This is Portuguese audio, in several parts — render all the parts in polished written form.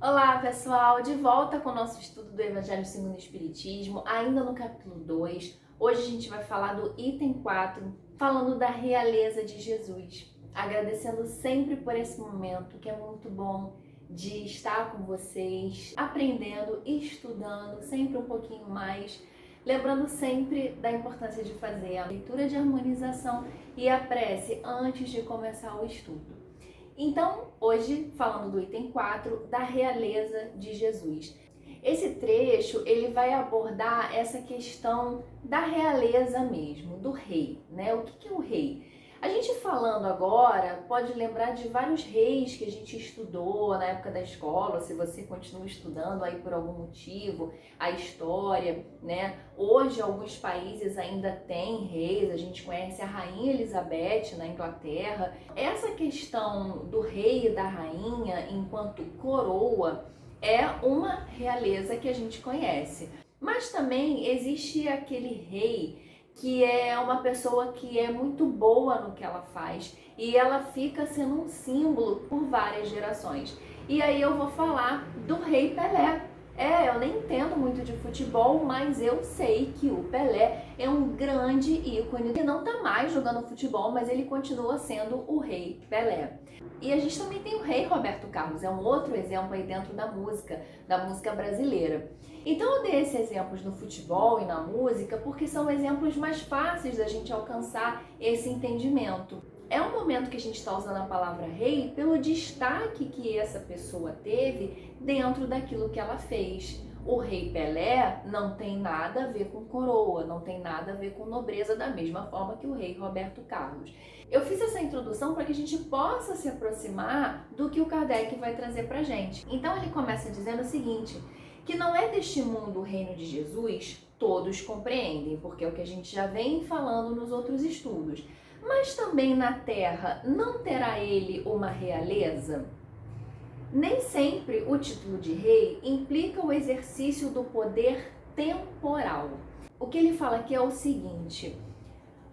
Olá pessoal, de volta com o nosso estudo do Evangelho segundo o Espiritismo, ainda no capítulo 2. Hoje a gente vai falar do item 4, falando da realeza de Jesus. Agradecendo sempre por esse momento, que é muito bom de estar com vocês, aprendendo, estudando, sempre um pouquinho mais. Lembrando sempre da importância de fazer a leitura de harmonização e a prece antes de começar o estudo. Então, hoje, falando do item 4, da realeza de Jesus. Esse trecho, ele vai abordar essa questão da realeza mesmo, do rei, né? O que é o rei? A gente falando agora, pode lembrar de vários reis que a gente estudou na época da escola, se você continua estudando aí por algum motivo, a história, né? Hoje, alguns países ainda têm reis, a gente conhece a Rainha Elizabeth na Inglaterra. Essa questão do rei e da rainha enquanto coroa é uma realeza que a gente conhece. Mas também existe aquele rei que é uma pessoa que é muito boa no que ela faz e ela fica sendo um símbolo por várias gerações. E aí eu vou falar do Rei Pelé. Eu nem entendo muito de futebol, mas eu sei que o Pelé é um grande ícone. Ele não tá mais jogando futebol, mas ele continua sendo o Rei Pelé. E a gente também tem o Rei Roberto Carlos, é um outro exemplo aí dentro da música brasileira. Então eu dei esses exemplos no futebol e na música porque são exemplos mais fáceis da gente alcançar esse entendimento. É um momento que a gente está usando a palavra rei pelo destaque que essa pessoa teve dentro daquilo que ela fez. O Rei Pelé não tem nada a ver com coroa, não tem nada a ver com nobreza, da mesma forma que o Rei Roberto Carlos. Eu fiz essa introdução para que a gente possa se aproximar do que o Kardec vai trazer para a gente. Então ele começa dizendo o seguinte, que não é deste mundo o reino de Jesus, todos compreendem, porque é o que a gente já vem falando nos outros estudos. Mas também na terra não terá ele uma realeza? Nem sempre o título de rei implica o exercício do poder temporal. O que ele fala aqui é o seguinte,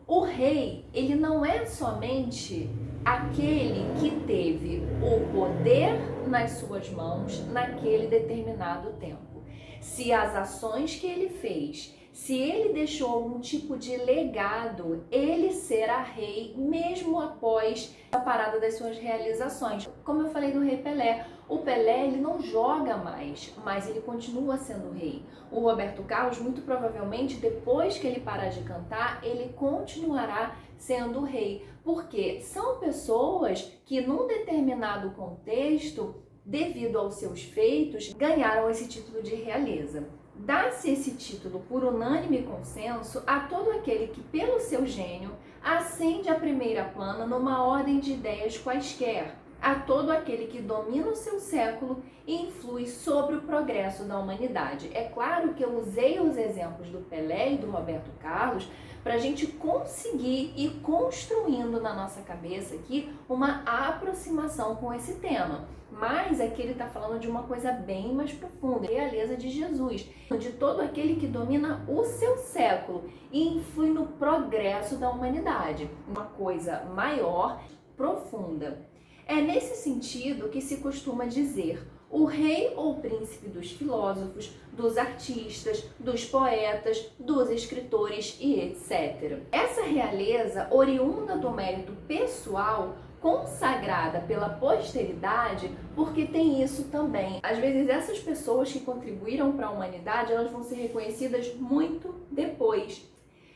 o rei, ele não é somente aquele que teve o poder nas suas mãos naquele determinado tempo. Se as ações que ele fez, se ele deixou algum tipo de legado, ele será rei mesmo após a parada das suas realizações. Como eu falei do Rei Pelé, o Pelé ele não joga mais, mas ele continua sendo rei. O Roberto Carlos, muito provavelmente, depois que ele parar de cantar, ele continuará sendo rei, porque são pessoas que num determinado contexto, devido aos seus feitos, ganharam esse título de realeza. Dá-se esse título por unânime consenso a todo aquele que, pelo seu gênio, ascende à primeira plana numa ordem de ideias quaisquer, a todo aquele que domina o seu século e influi sobre o progresso da humanidade. É claro que eu usei os exemplos do Pelé e do Roberto Carlos para a gente conseguir ir construindo na nossa cabeça aqui uma aproximação com esse tema. Mas aqui ele está falando de uma coisa bem mais profunda, a realeza de Jesus, de todo aquele que domina o seu século e influi no progresso da humanidade. Uma coisa maior, profunda. É nesse sentido que se costuma dizer o rei ou príncipe dos filósofos, dos artistas, dos poetas, dos escritores e etc. Essa realeza, oriunda do mérito pessoal, consagrada pela posteridade, porque tem isso também. Às vezes essas pessoas que contribuíram para a humanidade, elas vão ser reconhecidas muito depois.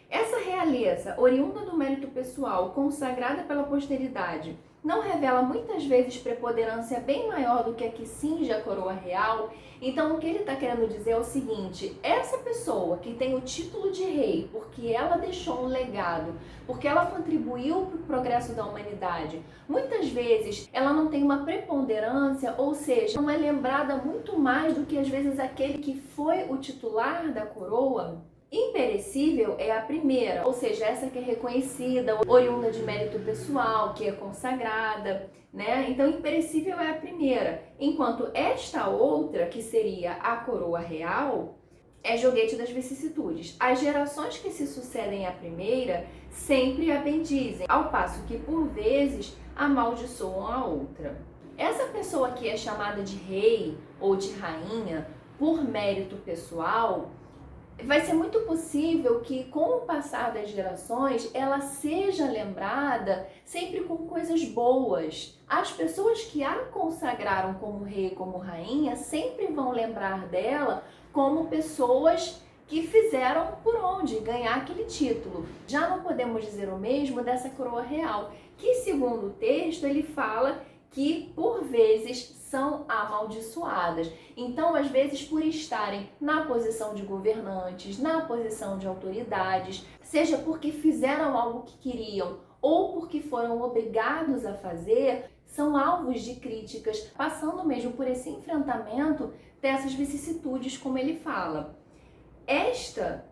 Essa realeza, oriunda do mérito pessoal, consagrada pela posteridade, não revela muitas vezes preponderância bem maior do que a que cinge a coroa real? Então o que ele está querendo dizer é o seguinte, essa pessoa que tem o título de rei, porque ela deixou um legado, porque ela contribuiu para o progresso da humanidade, muitas vezes ela não tem uma preponderância, ou seja, não é lembrada muito mais do que às vezes aquele que foi o titular da coroa. Imperecível é a primeira, ou seja, essa que é reconhecida, oriunda de mérito pessoal, que é consagrada, né? Então, imperecível é a primeira, enquanto esta outra, que seria a coroa real, é joguete das vicissitudes. As gerações que se sucedem à primeira sempre a bendizem, ao passo que, por vezes, amaldiçoam a outra. Essa pessoa que é chamada de rei ou de rainha por mérito pessoal, vai ser muito possível que, com o passar das gerações, ela seja lembrada sempre com coisas boas. As pessoas que a consagraram como rei, como rainha, sempre vão lembrar dela como pessoas que fizeram por onde ganhar aquele título. Já não podemos dizer o mesmo dessa coroa real, que, segundo o texto, ele fala que por vezes são amaldiçoadas. Então, às vezes, por estarem na posição de governantes, na posição de autoridades, seja porque fizeram algo que queriam ou porque foram obrigados a fazer, são alvos de críticas, passando mesmo por esse enfrentamento dessas vicissitudes, como ele fala.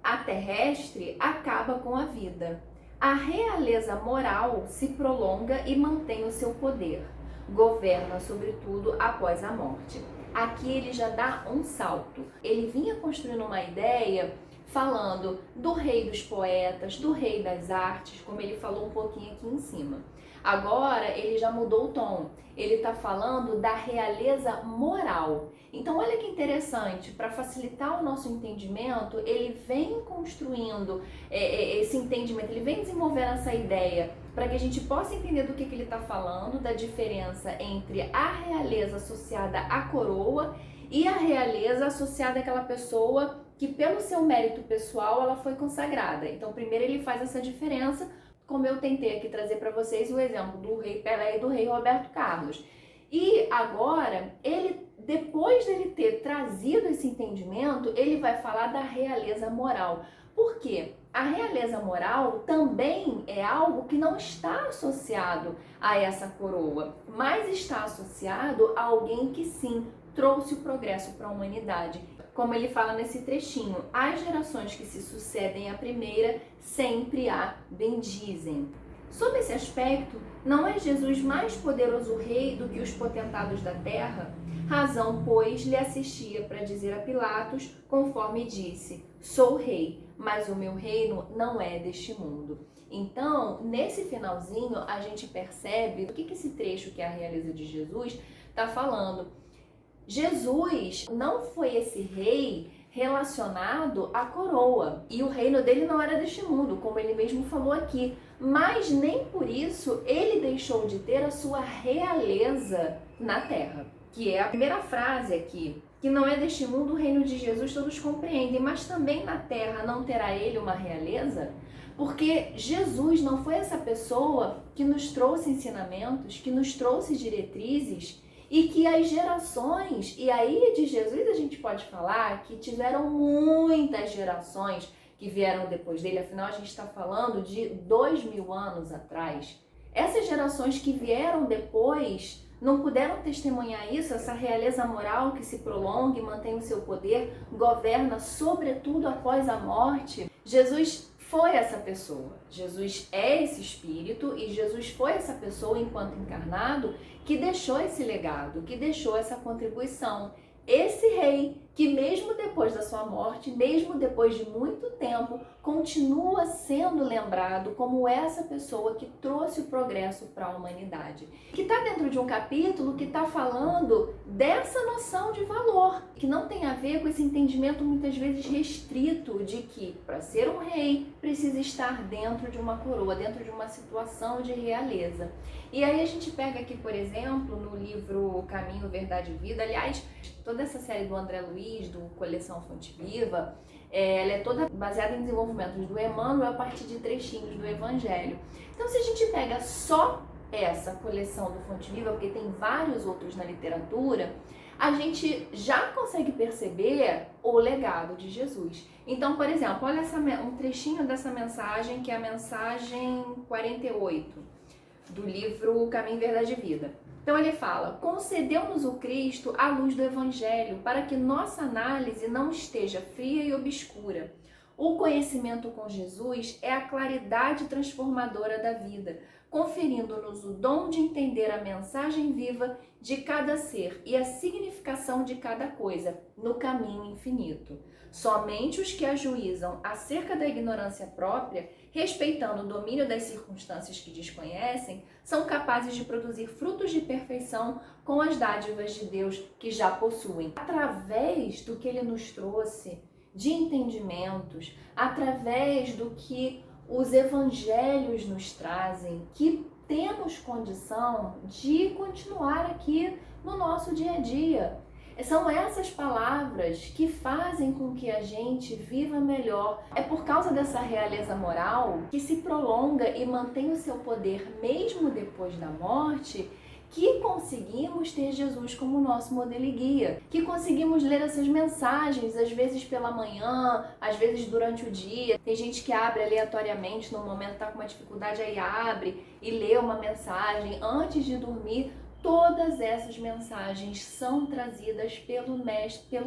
A terrestre, acaba com a vida. A realeza moral se prolonga e mantém o seu poder. Governa sobretudo após a morte. Aqui ele já dá um salto. Ele vinha construindo uma ideia falando do rei dos poetas, do rei das artes, como ele falou um pouquinho aqui em cima. Agora ele já mudou o tom. Ele está falando da realeza moral. Então olha que interessante, para facilitar o nosso entendimento, ele vem construindo esse entendimento, ele vem desenvolvendo essa ideia para que a gente possa entender do que ele está falando, da diferença entre a realeza associada à coroa e a realeza associada àquela pessoa que pelo seu mérito pessoal ela foi consagrada. Então primeiro ele faz essa diferença, como eu tentei aqui trazer para vocês o exemplo do rei Pelé e do rei Roberto Carlos. E agora, depois dele ter trazido esse entendimento, ele vai falar da realeza moral. Por quê? A realeza moral também é algo que não está associado a essa coroa, mas está associado a alguém que sim trouxe o progresso para a humanidade. Como ele fala nesse trechinho, as gerações que se sucedem à primeira sempre a bendizem. Sob esse aspecto, não é Jesus mais poderoso rei do que os potentados da terra? Razão, pois, lhe assistia para dizer a Pilatos, conforme disse, sou rei, mas o meu reino não é deste mundo. Então, nesse finalzinho, a gente percebe o que esse trecho, que é a realeza de Jesus, está falando. Jesus não foi esse rei relacionado à coroa, e o reino dele não era deste mundo, como ele mesmo falou aqui, mas nem por isso ele deixou de ter a sua realeza na terra, que é a primeira frase aqui, que não é deste mundo o reino de Jesus, todos compreendem, mas também na terra não terá ele uma realeza? Porque Jesus não foi essa pessoa que nos trouxe ensinamentos, que nos trouxe diretrizes, e que as gerações, e aí de Jesus a gente pode falar que tiveram muitas gerações que vieram depois dele, afinal a gente está falando de 2000 anos atrás. Essas gerações que vieram depois não puderam testemunhar isso, essa realeza moral que se prolonga e mantém o seu poder, governa sobretudo após a morte. Jesus foi essa pessoa, Jesus é esse espírito e Jesus foi essa pessoa enquanto encarnado que deixou esse legado, que deixou essa contribuição. Esse rei que mesmo depois da sua morte, mesmo depois de muito tempo, continua sendo lembrado como essa pessoa que trouxe o progresso para a humanidade. Que está dentro de um capítulo que está falando dessa noção de valor, que não tem a ver com esse entendimento muitas vezes restrito de que para ser um rei precisa estar dentro de uma coroa, dentro de uma situação de realeza. E aí a gente pega aqui, por exemplo, no livro Caminho, Verdade e Vida, aliás, toda essa série do André Luiz, do Coleção Fonte Viva, ela é toda baseada em desenvolvimentos do Emmanuel a partir de trechinhos do Evangelho. Então, se a gente pega só essa coleção do Fonte Viva, porque tem vários outros na literatura, a gente já consegue perceber o legado de Jesus. Então, por exemplo, olha um trechinho dessa mensagem, que é a mensagem 48 do livro Caminho, Verdade e Vida. Então ele fala, concedeu-nos o Cristo a luz do Evangelho para que nossa análise não esteja fria e obscura. O conhecimento com Jesus é a claridade transformadora da vida, conferindo-nos o dom de entender a mensagem viva de cada ser e a significação de cada coisa no caminho infinito. Somente os que ajuizam acerca da ignorância própria, respeitando o domínio das circunstâncias que desconhecem, são capazes de produzir frutos de perfeição com as dádivas de Deus que já possuem. Através do que Ele nos trouxe de entendimentos, através do que os evangelhos nos trazem, que temos condição de continuar aqui no nosso dia a dia. São essas palavras que fazem com que a gente viva melhor. É por causa dessa realeza moral que se prolonga e mantém o seu poder mesmo depois da morte, que conseguimos ter Jesus como nosso modelo e guia, que conseguimos ler essas mensagens, às vezes pela manhã, às vezes durante o dia. Tem gente que abre aleatoriamente, no momento está com uma dificuldade, aí abre e lê uma mensagem antes de dormir. Todas essas mensagens são trazidas pelo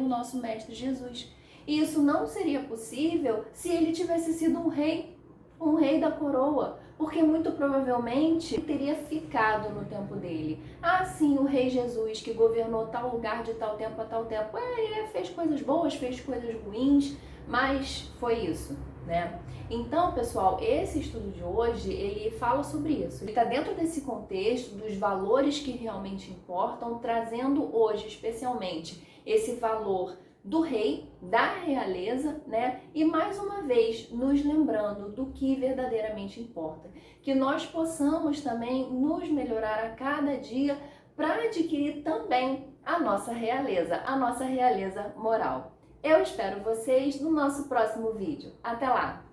nosso Mestre Jesus. E isso não seria possível se ele tivesse sido um rei da coroa, porque muito provavelmente teria ficado no tempo dele. Ah, sim, o rei Jesus que governou tal lugar de tal tempo a tal tempo. Ele fez coisas boas, fez coisas ruins, mas foi isso, né? Então, pessoal, esse estudo de hoje, ele fala sobre isso. Ele está dentro desse contexto dos valores que realmente importam, trazendo hoje, especialmente, esse valor do rei, da realeza, né? E mais uma vez nos lembrando do que verdadeiramente importa. Que nós possamos também nos melhorar a cada dia para adquirir também a nossa realeza moral. Eu espero vocês no nosso próximo vídeo. Até lá!